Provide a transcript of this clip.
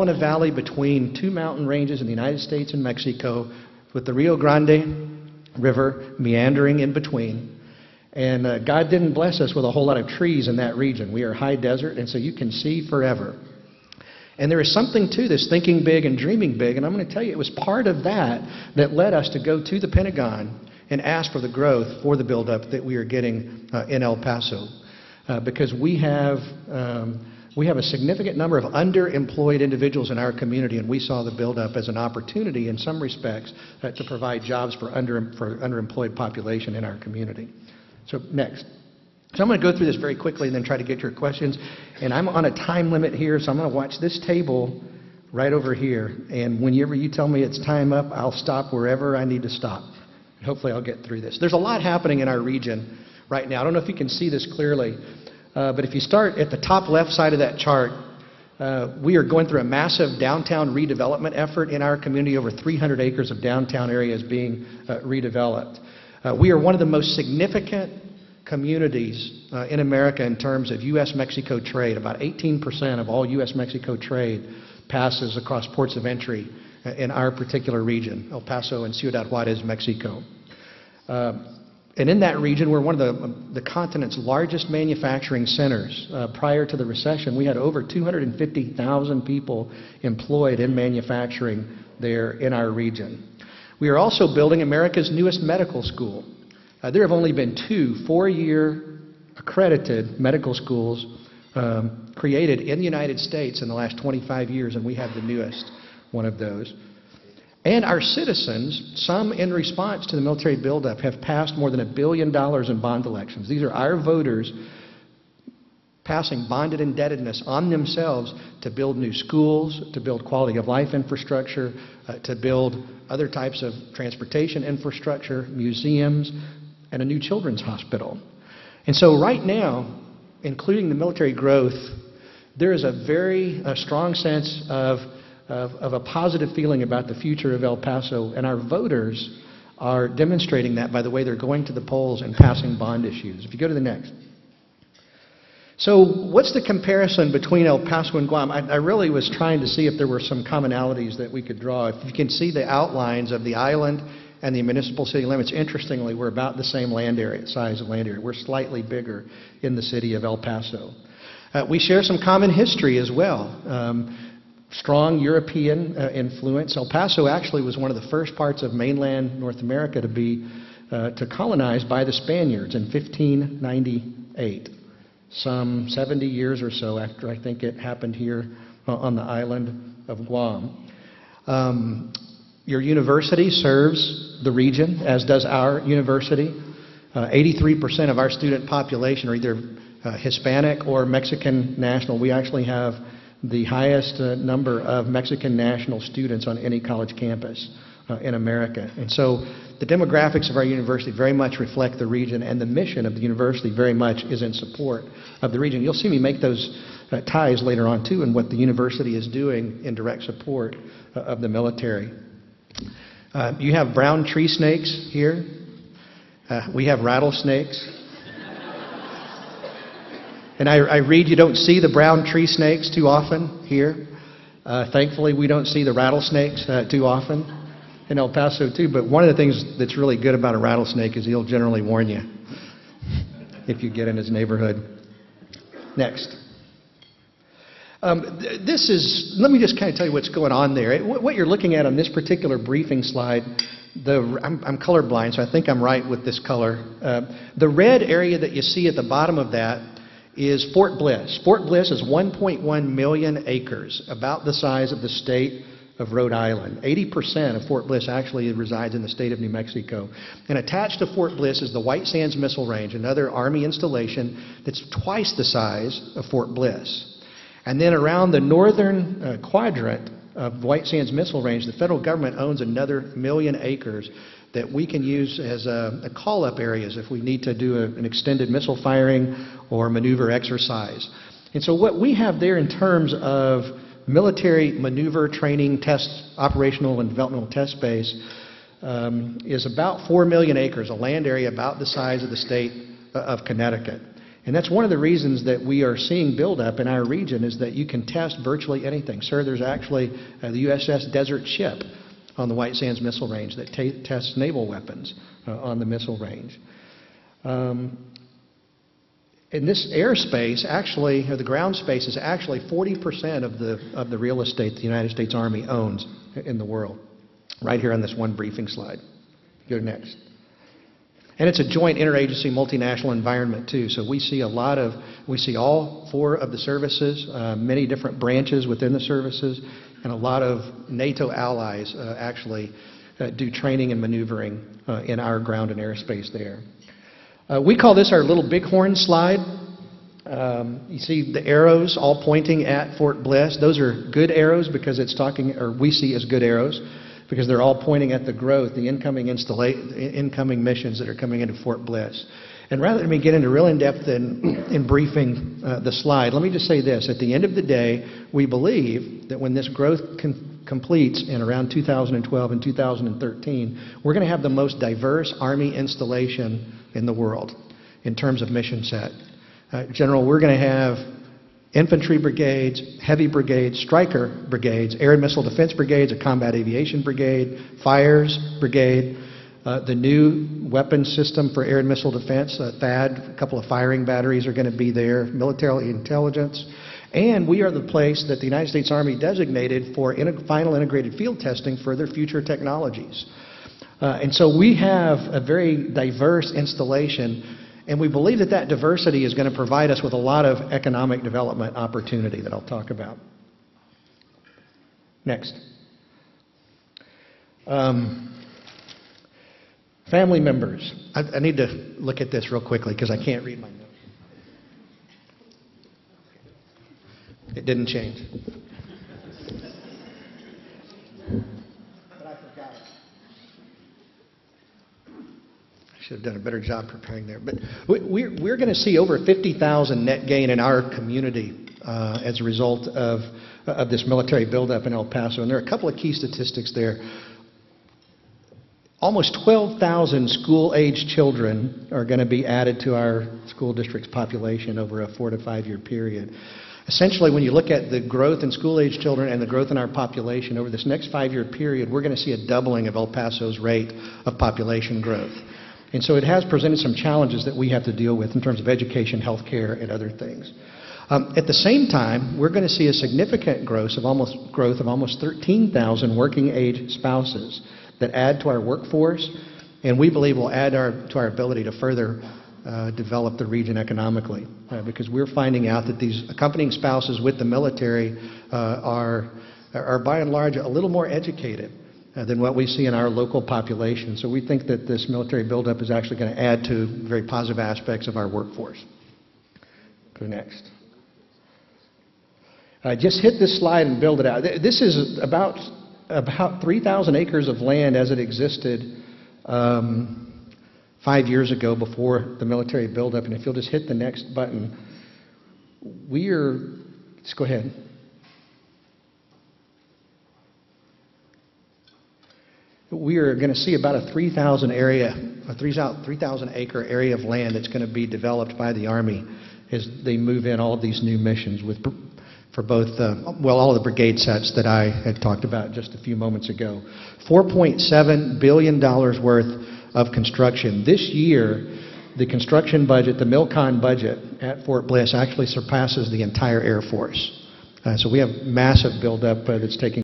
in a valley between two mountain ranges in the United States and Mexico, with the Rio Grande River meandering in between. And God didn't bless us with a whole lot of trees in that region. We are high desert, and so you can see forever. And there is something to this thinking big and dreaming big, and I'm going to tell you, it was part of that that led us to go to the Pentagon and ask for the growth for the buildup that we are getting in El Paso. Because we have a significant number of underemployed individuals in our community, and we saw the buildup as an opportunity in some respects to provide jobs for underemployed population in our community. So next. So I'm going to go through this very quickly and then try to get your questions. And I'm on a time limit here, so I'm going to watch this table right over here. And whenever you tell me it's time up, I'll stop wherever I need to stop. Hopefully I'll get through this. There's a lot happening in our region right now. I don't know if you can see this clearly, but if you start at the top left side of that chart, we are going through a massive downtown redevelopment effort in our community. Over 300 acres of downtown areas being redeveloped. We are one of the most significant communities in America in terms of U.S.-Mexico trade. About 18% of all U.S.-Mexico trade passes across ports of entry in our particular region, El Paso and Ciudad Juarez, Mexico. And in that region, we're one of the continent's largest manufacturing centers. Prior to the recession, we had over 250,000 people employed in manufacturing there in our region. We are also building America's newest medical school. There have only been two 4-year accredited medical schools created in the United States in the last 25 years, and we have the newest one of those. And our citizens, some in response to the military buildup, have passed more than $1 billion in bond elections. These are our voters passing bonded indebtedness on themselves to build new schools, to build quality of life infrastructure, to build other types of transportation infrastructure, museums, and a new children's hospital. And so right now, including the military growth, there is a very strong sense of a positive feeling about the future of El Paso, and our voters are demonstrating that by the way they're going to the polls and passing bond issues. If you go to the next. So what's the comparison between El Paso and Guam? I really was trying to see if there were some commonalities that we could draw. If you can see the outlines of the island and the municipal city limits, interestingly, we're about the same land area, size of land area. We're slightly bigger in the city of El Paso. We share some common history as well. Strong European influence. El Paso actually was one of the first parts of mainland North America to colonized by the Spaniards in 1598. Some 70 years or so after I think it happened here on the island of Guam. Your university serves the region, as does our university. 83% of our student population are either Hispanic or Mexican national. We actually have the highest number of Mexican national students on any college campus in America. And so the demographics of our university very much reflect the region, and the mission of the university very much is in support of the region. You'll see me make those ties later on too, and what the university is doing in direct support of the military. You have brown tree snakes here. We have rattlesnakes. And I read you don't see the brown tree snakes too often here. Thankfully, we don't see the rattlesnakes too often in El Paso too. But one of the things that's really good about a rattlesnake is he'll generally warn you if you get in his neighborhood. Next. Let me just kind of tell you what's going on there. What you're looking at on this particular briefing slide, I'm colorblind, so I think I'm right with this color. The red area that you see at the bottom of that is Fort Bliss. Fort Bliss is 1.1 million acres, about the size of the state of Rhode Island. 80% of Fort Bliss actually resides in the state of New Mexico. And attached to Fort Bliss is the White Sands Missile Range, another Army installation that's twice the size of Fort Bliss. And then around the northern quadrant of White Sands Missile Range, the federal government owns another 1 million acres that we can use as call-up areas if we need to do an extended missile firing or maneuver exercise. And so what we have there in terms of military maneuver training test, operational and developmental test space is about 4 million acres, a land area about the size of the state of Connecticut. And that's one of the reasons that we are seeing buildup in our region, is that you can test virtually anything. Sir, there's actually the USS Desert Ship on the White Sands Missile Range that tests naval weapons on the missile range. In this airspace, actually, or the ground space, is actually 40% of the real estate the United States Army owns in the world, right here on this one briefing slide. Go next. And it's a joint interagency multinational environment too. So we see all 4 of the services, many different branches within the services, and a lot of NATO allies actually do training and maneuvering in our ground and airspace there. We call this our little bighorn slide. You see the arrows all pointing at Fort Bliss. Those are good arrows because it's talking, or we see as good arrows, because they're all pointing at the growth, the incoming missions that are coming into Fort Bliss. And rather than me get into real in-depth in briefing the slide, let me just say this. At the end of the day, we believe that when this growth completes in around 2012 and 2013, we're going to have the most diverse Army installation in the world in terms of mission set. General, we're going to have infantry brigades, heavy brigades, striker brigades, air and missile defense brigades, a combat aviation brigade, fires brigade, the new weapons system for air and missile defense, THAAD, a couple of firing batteries are going to be there, military intelligence. And we are the place that the United States Army designated for final integrated field testing for their future technologies. And so we have a very diverse installation, and we believe that that diversity is going to provide us with a lot of economic development opportunity that I'll talk about. Next. Family members. I need to look at this real quickly because I can't read my notes. It didn't change. But I forgot it. I should have done a better job preparing there. But we're going to see over 50,000 net gain in our community as a result of this military buildup in El Paso. And there are a couple of key statistics there. Almost 12,000 school-age children are going to be added to our school district's population over a 4 to 5 year period. Essentially, when you look at the growth in school-age children and the growth in our population over this next 5 year period, we're going to see a doubling of El Paso's rate of population growth. And so it has presented some challenges that we have to deal with in terms of education, health care, and other things. At the same time, we're going to see a significant growth of almost 13,000 working-age spouses that add to our workforce, and we believe will add to our ability to further develop the region economically, because we're finding out that these accompanying spouses with the military are by and large a little more educated than what we see in our local population. So we think that this military buildup is actually going to add to very positive aspects of our workforce. Go next. Just hit this slide and build it out. This is about 3,000 acres of land as it existed 5 years ago before the military buildup. And if you'll just hit the next button, just go ahead. We are going to see about a 3,000 acre area of land that's going to be developed by the Army as they move in all of these new missions for both, all of the brigade sets that I had talked about just a few moments ago. $4.7 billion worth of construction. This year, the construction budget, the MILCON budget at Fort Bliss actually surpasses the entire Air Force. So we have massive buildup that's taking